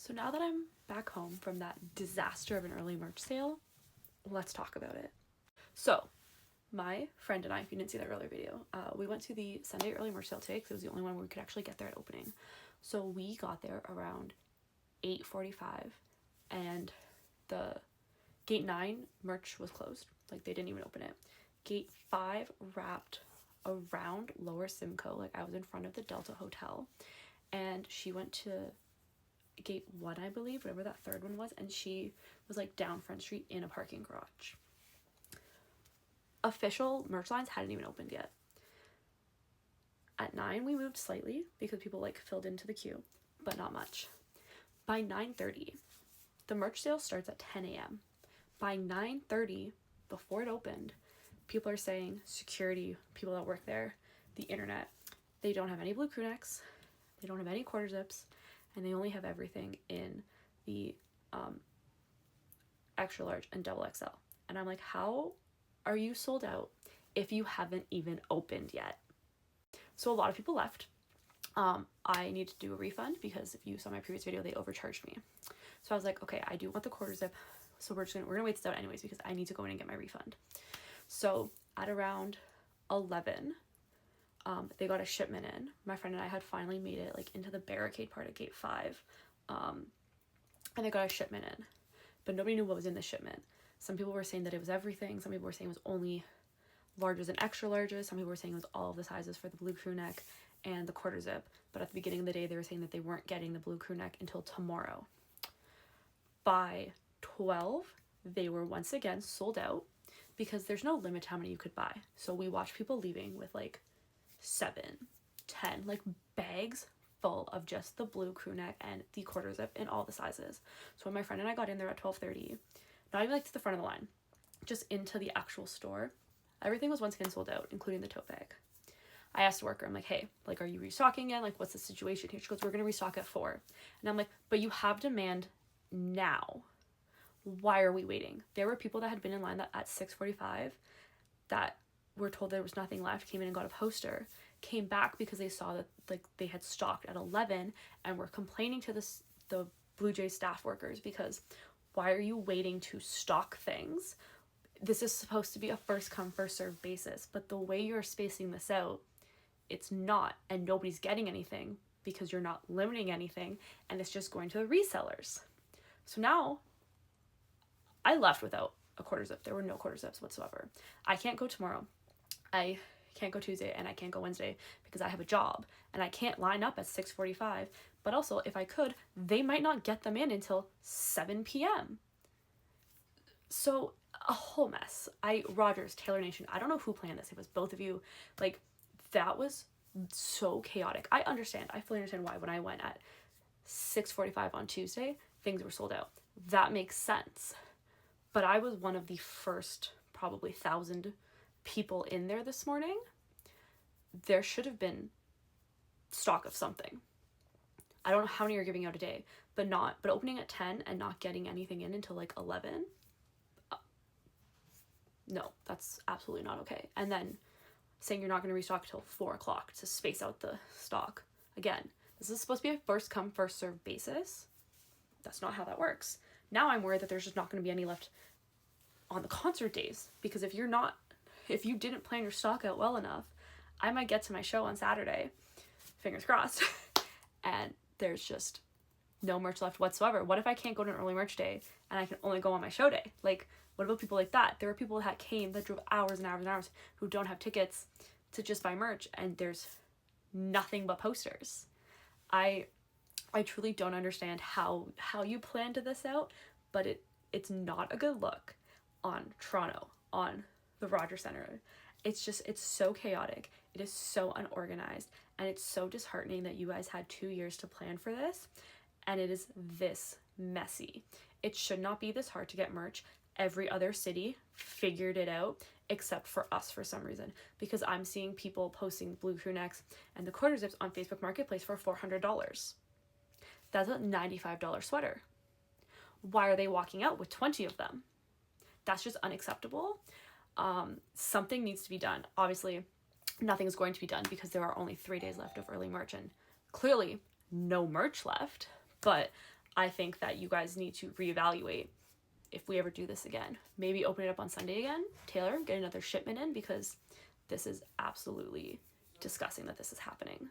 So now that I'm back home from that disaster of an early merch sale, let's talk about it. So my friend and I, if you didn't see that earlier video, we went to the Sunday early merch sale today because it was the only one where we could actually get there at opening. So we got there around 8:45 and the gate 9 merch was closed. Like, they didn't even open it. Gate 5 wrapped around Lower Simcoe. Like, I was in front of the Delta Hotel, and she went to gate 1, I believe, whatever that third one was, and she was like down Front Street in a parking garage. Official merch lines hadn't even opened yet. At 9 we moved slightly because people like filled into the queue, but not much. By 9:30, the merch sale starts at 10 a.m. By 9:30, before it opened, people are saying security, people that work there, the internet, they don't have any blue crew necks, they don't have any quarter zips, and they only have everything in the extra large and double XL. And I'm like, how are you sold out if you haven't even opened yet? So a lot of people left. I need to do a refund because if you saw my previous video, they overcharged me. So I was like, okay, I do want the quarter zip. So we're gonna wait this out anyways because I need to go in and get my refund. So at around 11, they got a shipment in. My friend and I had finally made it like into the barricade part of gate 5. And they got a shipment in, but nobody knew what was in the shipment. Some people were saying that it was everything. Some people were saying it was only larges and extra larges. Some people were saying it was all of the sizes for the blue crew neck and the quarter zip. But at the beginning of the day, they were saying that they weren't getting the blue crew neck until tomorrow. By 12, they were once again sold out because there's no limit to how many you could buy. So we watched people leaving with like 7, 10, like bags full of just the blue crew neck and the quarter zip in all the sizes. So when my friend and I got in there at 12:30, not even like to the front of the line, just into the actual store, everything was once again sold out, including the tote bag. I asked the worker, I'm like, hey, like, are you restocking again? Like, what's the situation here? She goes, we're going to restock at 4. And I'm like, but you have demand now. Why are we waiting? There were people that had been in line that at 6:45 that were told there was nothing left, came in and got a poster, came back because they saw that like they had stocked at 11 and were complaining to the Blue Jay staff workers because why are you waiting to stock things? This is supposed to be a first come first serve basis, but the way you're spacing this out, it's not, and nobody's getting anything because you're not limiting anything, and it's just going to the resellers. So now I left without a quarter zip. There were no quarter zips whatsoever. I can't go tomorrow. I can't go Tuesday, and I can't go Wednesday because I have a job and I can't line up at 6:45. But also, if I could, they might not get them in until 7 p.m. So a whole mess. Rogers, Taylor Nation, I don't know who planned this. It was both of you. Like, that was so chaotic. I fully understand why when I went at 6:45 on Tuesday, things were sold out. That makes sense. But I was one of the first probably 1,000 people in there this morning. There should have been stock of something. I don't know how many are giving out a day, but opening at 10 and not getting anything in until like 11. No, that's absolutely not okay. And then saying you're not going to restock till 4 o'clock to space out the stock. Again, this is supposed to be a first come first serve basis. That's not how that works. Now I'm worried that there's just not going to be any left on the concert days, because if you didn't plan your stock out well enough, I might get to my show on Saturday, fingers crossed, and there's just no merch left whatsoever. What if I can't go to an early merch day and I can only go on my show day? Like, what about people like that? There were people that drove hours and hours and hours who don't have tickets to just buy merch, and there's nothing but posters. I truly don't understand how you planned this out, but it's not a good look on Toronto, on the Rogers Centre. It's so chaotic. It is so unorganized, and it's so disheartening that you guys had 2 years to plan for this, and it is this messy. It should not be this hard to get merch. Every other city figured it out except for us for some reason, because I'm seeing people posting blue crew necks and the quarter zips on Facebook Marketplace for $400. That's a $95 sweater. Why are they walking out with 20 of them? That's just unacceptable. Something needs to be done. Obviously, nothing's going to be done because there are only 3 days left of early merch, and clearly no merch left. But I think that you guys need to reevaluate if we ever do this again. Maybe open it up on Sunday again. Taylor, get another shipment in, because this is absolutely disgusting that this is happening.